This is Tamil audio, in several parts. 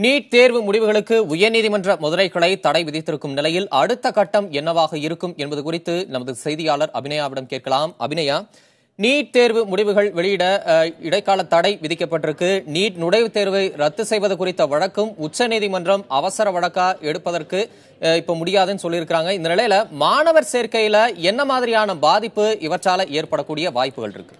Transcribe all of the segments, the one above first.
நீட் தேர்வு முடிவுகளுக்கு உயர்நீதிமன்ற மதுரை கிளை தடை விதித்திருக்கும் நிலையில் அடுத்த கட்டம் என்னவாக இருக்கும் என்பது குறித்து நமது செய்தியாளர் அபிநயாவிடம் கேட்கலாம். அபிநயா, நீட் தேர்வு முடிவுகள் வெளியிட இடைக்கால தடை விதிக்கப்பட்டிருக்கு. நீட் நுழைவுத் தேர்வை ரத்து செய்வது குறித்த வழக்கும் உச்சநீதிமன்றம் அவசர வழக்கா எடுப்பதற்கு இப்ப முடியாதுன்னு சொல்லியிருக்காங்க. இந்த நிலையில மாணவர் சேர்க்கையில என்ன மாதிரியான பாதிப்பு இவற்றால ஏற்படக்கூடிய வாய்ப்புகள் இருக்கு?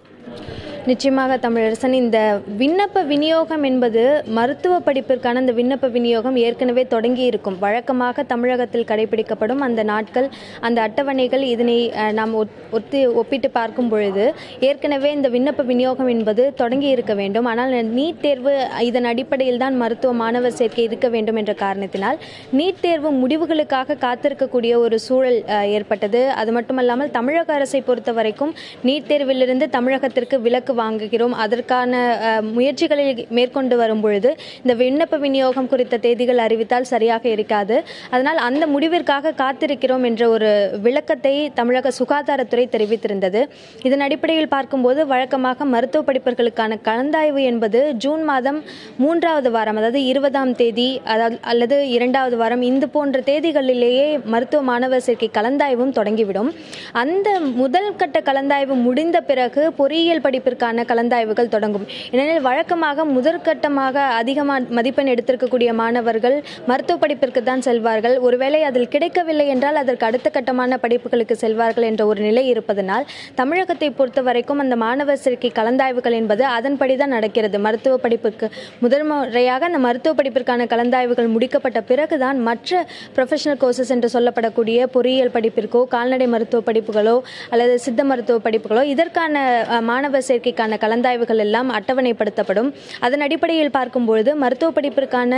நிச்சயமாக தமிழரசன், இந்த விண்ணப்ப விநியோகம் என்பது மருத்துவ படிப்பிற்கான இந்த விண்ணப்ப விநியோகம் ஏற்கனவே தொடங்கி இருக்கும். வழக்கமாக தமிழகத்தில் கடைபிடிக்கப்படும் அந்த நாட்கள், அந்த அட்டவணைகள், இதனை நாம் ஒப்பிட்டு பார்க்கும் பொழுது ஏற்கனவே இந்த விண்ணப்ப விநியோகம் என்பது தொடங்கி இருக்க வேண்டும். ஆனால் நீட் தேர்வு இதன் அடிப்படையில் தான் மருத்துவ மாணவர் சேர்க்கை இருக்க வேண்டும் என்ற காரணத்தினால் நீட் தேர்வு முடிவுகளுக்காக காத்திருக்கக்கூடிய ஒரு சூழல் ஏற்பட்டது. அது மட்டுமல்லாமல் தமிழக அரசை பொறுத்த வரைக்கும் நீட் தேர்விலிருந்து தமிழகத்திற்கு விலக்கு வாங்குகிறோம், அதற்கான முயற்சிகளை மேற்கொண்டு வரும் பொழுது இந்த விண்ணப்ப விநியோகம் குறித்த தேதிகள் அறிவித்தால் சரியாக இருக்காது. அதனால் அந்த முடிவிற்காக காத்திருக்கிறோம் என்ற ஒரு விளக்கத்தை தமிழக சுகாதாரத்துறை தெரிவித்திருந்தது. இதன் அடிப்படையில் பார்க்கும்போது வழக்கமாக மருத்துவ படிப்புகளுக்கான கலந்தாய்வு என்பது ஜூன் மாதம் 3வது வாரம், அதாவது 20ஆம் தேதி அல்லது 2வது வாரம், இந்த போன்ற தேதிகளிலேயே மருத்துவ மாணவர் சேர்க்கை கலந்தாய்வும் தொடங்கிவிடும். அந்த முதல் கட்ட கலந்தாய்வு முடிந்த பிறகு பொறியியல் படிப்பிற்கான கலந்தாய்வுகள் தொடங்கும். ஏனெனில் வழக்கமாக முதற்கட்டமாக அதிகமாக மதிப்பெண் எடுத்திருக்கக்கூடிய மாணவர்கள் மருத்துவ படிப்பிற்கு தான் செல்வார்கள். ஒருவேளை அதில் கிடைக்கவில்லை என்றால் அதற்கு அடுத்த கட்டமான படிப்புகளுக்கு செல்வார்கள் என்ற ஒரு நிலை இருப்பதனால் தமிழகத்தை பொறுத்த வரைக்கும் அந்த மாணவர் சேர்க்கை கலந்தாய்வுகள் என்பது அதன்படிதான் நடக்கிறது. மருத்துவ படிப்புக்கு முதல் முறையாக அந்த மருத்துவ படிப்பிற்கான கலந்தாய்வுகள் முடிக்கப்பட்ட பிறகுதான் மற்ற ப்ரொஃபஷனல் கோர்சஸ் என்று சொல்லப்படக்கூடிய பொறியியல் படிப்பிற்கோ, கால்நடை மருத்துவ படிப்புகளோ அல்லது சித்த மருத்துவ படிப்புகளோ இதற்கான மாணவர் சேர்க்கைக்கான கலந்தாய்வுகள் எல்லாம் அட்டவணைப்படுத்தப்படும். அதன் அடிப்படையில் பார்க்கும்பொழுது மருத்துவ படிப்பிற்கான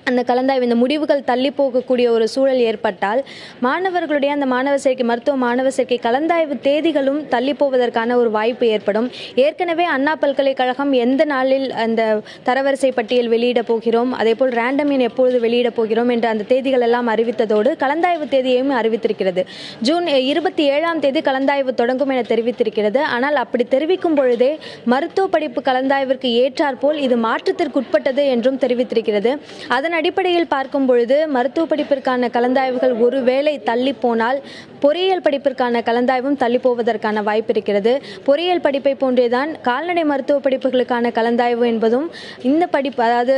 அந்த கலந்தாய்வு, இந்த முடிவுகள் தள்ளி போகக்கூடிய ஒரு சூழல் ஏற்பட்டால் மாணவர்களுடைய அந்த மாணவர் சேர்க்கை, மருத்துவ மாணவர் சேர்க்கை கலந்தாய்வு தேதிகளும் தள்ளி போவதற்கான ஒரு வாய்ப்பு ஏற்படும். ஏற்கனவே அண்ணா பல்கலைக்கழகம் எந்த நாளில் அந்த தரவரிசை பட்டியல் வெளியிட போகிறோம், அதேபோல் ரேண்டம் எண் எப்பொழுது வெளியிட போகிறோம் என்ற அந்த தேதிகள் எல்லாம் அறிவித்ததோடு கலந்தாய்வு தேதியையும் அறிவித்திருக்கிறது. ஜூன் 27ஆம் தேதி கலந்தாய்வு தொடங்கும் என தெரிவித்திருக்கிறது. ஆனால் அப்படி தெரிவிக்கும் பொழுதே மருத்துவ படிப்பு கலந்தாய்விற்கு ஏற்றாற்போல் இது மாற்றத்திற்குட்பட்டது என்றும் தெரிவித்திருக்கிறது. அதன் அடிப்படையில் பார்க்கும் பொழுது மருத்துவ படிப்பிற்கான கலந்தாய்வுகள் ஒருவேளை தள்ளி போனால் பொறியியல் படிப்பிற்கான கலந்தாய்வும் தள்ளி போவதற்கான வாய்ப்பு இருக்கிறது. பொறியியல் படிப்பை போன்றேதான் கால்நடை மருத்துவ படிப்புகளுக்கான கலந்தாய்வு என்பதும் இந்த படிப்பு, அதாவது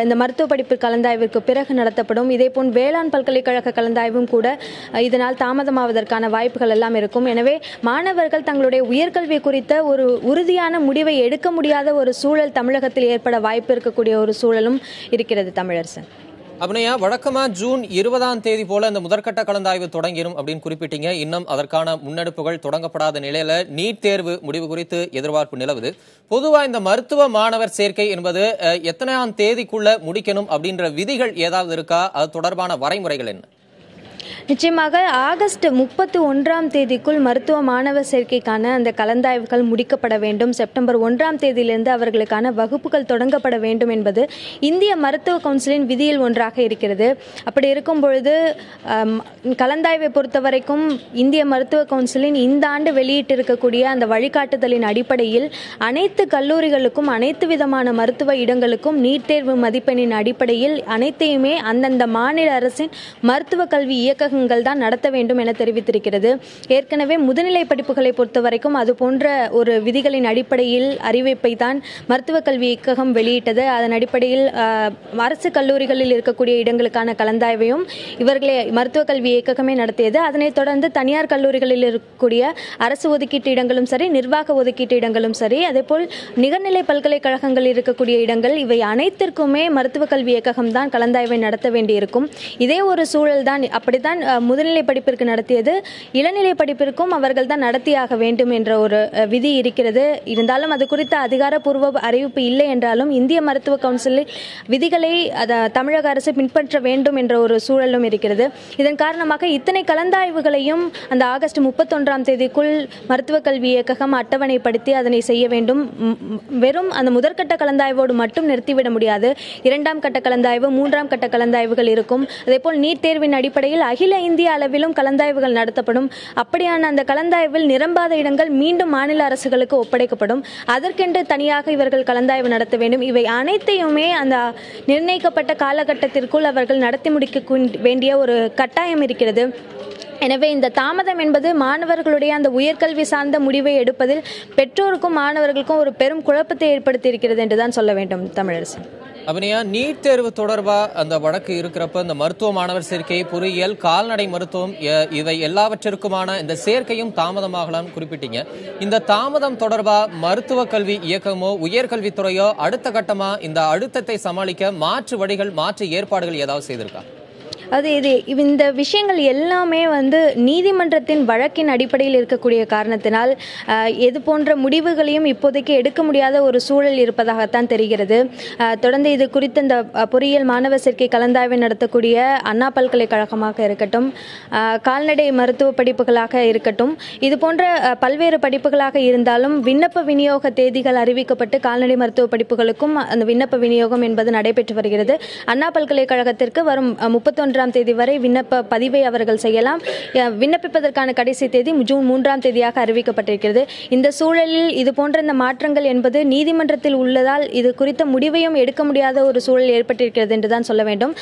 இந்த மருத்துவ படிப்பு கலந்தாய்விற்கு பிறகு நடத்தப்படும். இதேபோல் வேளாண் பல்கலைக்கழக கலந்தாய்வும் கூட இதனால் தாமதமாவதற்கான வாய்ப்புகள் எல்லாம் இருக்கும். எனவே மாணவர்கள் தங்களுடைய உயர்கல்வி குறித்த ஒரு உறுதியான முடிவை எடுக்க முடியாத ஒரு சூழல் தமிழகத்தில் ஏற்பட வாய்ப்பு இருக்கக்கூடிய ஒரு சூழலும் இருக்கிறது. தமிழரசன், அபிநயா, வழக்கமா ஜூன் 20ஆம் தேதி போல இந்த முதற்கட்ட கலந்தாய்வு தொடங்கிடும் அப்படின்னு குறிப்பிட்டீங்க. இன்னும் அதற்கான முன்னெடுப்புகள் தொடங்கப்படாத நிலையில நீட் தேர்வு முடிவு குறித்து எதிர்பார்ப்பு நிலவுது. பொதுவா இந்த மருத்துவ மாணவர் சேர்க்கை என்பது எத்தனையாம் தேதிக்குள்ள முடிக்கணும் அப்படின்ற விதிகள் ஏதாவது இருக்கா? அது தொடர்பான வரைமுறைகள் என்ன? நிச்சயமாக ஆகஸ்ட் 31ஆம் தேதிக்குள் மருத்துவ மாணவர் சேர்க்கைக்கான அந்த கலந்தாய்வுகள் முடிக்கப்பட வேண்டும். செப்டம்பர் 1ஆம் தேதியிலிருந்து அவர்களுக்கான வகுப்புகள் தொடங்கப்பட வேண்டும் என்பது இந்திய மருத்துவ கவுன்சிலின் விதியில் ஒன்றாக இருக்கிறது. அப்படி இருக்கும் பொழுது கலந்தாய்வை பொறுத்தவரைக்கும் இந்திய மருத்துவ கவுன்சிலின் இந்த ஆண்டு வெளியிட்டிருக்கக்கூடிய அந்த வழிகாட்டுதலின் அடிப்படையில் அனைத்து கல்லூரிகளுக்கும் அனைத்து விதமான மருத்துவ இடங்களுக்கும் நீட் தேர்வு மதிப்பெண்ணின் அடிப்படையில் அனைத்தையுமே அந்தந்த மாநில அரசின் மருத்துவ கல்வி இயக்கங்கள் தான் நடத்த வேண்டும் என தெரிவித்திருக்கிறது. ஏற்கனவே முதுநிலை படிப்புகளை பொறுத்தவரைக்கும் அது போன்ற ஒரு விதிகளின் அடிப்படையில் அறிவிப்பை தான் மருத்துவ கல்வி இயக்ககம் வெளியிட்டது. அதன் அடிப்படையில் அரசு கல்லூரிகளில் இருக்கக்கூடிய இடங்களுக்கான கலந்தாய்வையும் இவர்களே மருத்துவ கல்வி இயக்ககமே நடத்தியது. அதனைத் தொடர்ந்து தனியார் கல்லூரிகளில் இருக்கக்கூடிய அரசு ஒதுக்கீட்டு இடங்களும் சரி, நிர்வாக ஒதுக்கீட்டு இடங்களும் சரி, அதேபோல் நிகர்நிலை பல்கலைக்கழகங்களில் இருக்கக்கூடிய இடங்கள், இவை அனைத்திற்குமே மருத்துவ கல்வி இயக்ககம் தான் கலந்தாய்வை நடத்த வேண்டியிருக்கும். இதே ஒரு சூழல் தான், அப்படித்தான் முதுநிலை படிப்பிற்கு நடத்தியது, இளநிலை படிப்பிற்கும் அவர்கள் தான் நடத்தியாக வேண்டும் என்ற ஒரு விதி இருக்கிறது. இருந்தாலும் அது குறித்த அதிகாரப்பூர்வ அறிவிப்பு இல்லை என்றாலும் இந்திய மருத்துவ கவுன்சில் விதிகளை தமிழக அரசு பின்பற்ற வேண்டும் என்ற ஒரு சூழலும் இருக்கிறது. இதன் காரணமாக இத்தனை கலந்தாய்வுகளையும் அந்த ஆகஸ்ட் 31ஆம் தேதிக்குள் மருத்துவ கல்வி இயக்ககம் அட்டவணைப்படுத்தி அதனை செய்ய வேண்டும். வெறும் அந்த முதற்கட்ட கலந்தாய்வோடு மட்டும் நிறுத்திவிட முடியாது. 2ஆம் கட்ட கலந்தாய்வு, 3ஆம் கட்ட கலந்தாய்வுகள் இருக்கும். அதேபோல் நீட் தேர்வின் அடிப்படையில் அகில அகில இந்திய அளவிலும் கலந்தாய்வுகள் நடத்தப்படும். அப்படியான அந்த கலந்தாய்வில் நிரம்பாத இடங்கள் மீண்டும் மாநில அரசுகளுக்கு ஒப்படைக்கப்படும். அதற்கென்று தனியாக இவர்கள் கலந்தாய்வு நடத்த வேண்டும். இவை அனைத்தையுமே அந்த நிர்ணயிக்கப்பட்ட காலகட்டத்திற்குள் அவர்கள் நடத்தி முடிக்க வேண்டிய ஒரு கட்டாயம் இருக்கிறது. எனவே இந்த தாமதம் என்பது மாணவர்களுடைய அந்த உயர்கல்வி சார்ந்த முடிவை எடுப்பதில் பெற்றோருக்கும் மாணவர்களுக்கும் ஒரு பெரும் குழப்பத்தை ஏற்படுத்தி இருக்கிறது என்றுதான் சொல்ல வேண்டும். தமிழரசன், அபிநயா, நீட் தேர்வு தொடர்பா அந்த வழக்கு இருக்கிறப்ப இந்த மருத்துவ மாணவர் சேர்க்கை, பொறியியல், கால்நடை மருத்துவம் இவை எல்லாவற்றிற்குமான இந்த சேர்க்கையும் தாமதமாகலாம் குறிப்பிட்டீங்க. இந்த தாமதம் தொடர்பா மருத்துவ கல்வி இயக்கமோ உயர்கல்வித்துறையோ அடுத்த கட்டமா இந்த அழுத்தத்தை சமாளிக்க மாற்று வழிகள், மாற்று ஏற்பாடுகள் ஏதாவது செய்திருக்கா? இந்த விஷயங்கள் எல்லாமே நீதிமன்றத்தின் வழக்கின் அடிப்படையில் இருக்கக்கூடிய காரணத்தினால் எது போன்ற முடிவுகளையும் இப்போதைக்கு எடுக்க முடியாத ஒரு சூழல் இருப்பதாகத்தான் தெரிகிறது. தொடர்ந்து இது குறித்து இந்த பொறியியல் மாணவர் சேர்க்கை கலந்தாய்வை நடத்தக்கூடிய அண்ணா பல்கலைக்கழகமாக இருக்கட்டும், கால்நடை மருத்துவ படிப்புகளாக இருக்கட்டும், இது போன்ற பல்வேறு படிப்புகளாக இருந்தாலும் விண்ணப்ப விநியோக தேதிகள் அறிவிக்கப்பட்டு கால்நடை மருத்துவ படிப்புகளுக்கும் அந்த விண்ணப்ப விநியோகம் என்பது நடைபெற்று வருகிறது. அண்ணா பல்கலைக்கழகத்திற்கு வரும் 31 தேதி வரை விண்ணப்ப பதிவை அவர்கள் செய்யலாம். விண்ணப்பிப்பதற்கான கடைசி தேதி ஜூன் 3 தேதியாக அறிவிக்கப்பட்டிருக்கிறது. இந்த சூழலில் இது போன்ற இந்த மாற்றங்கள் என்பது நீதிமன்றத்தில் உள்ளதால் இது குறித்த முடிவையும் எடுக்க முடியாத ஒரு சூழல் ஏற்பட்டிருக்கிறது என்றுதான் சொல்ல வேண்டும்.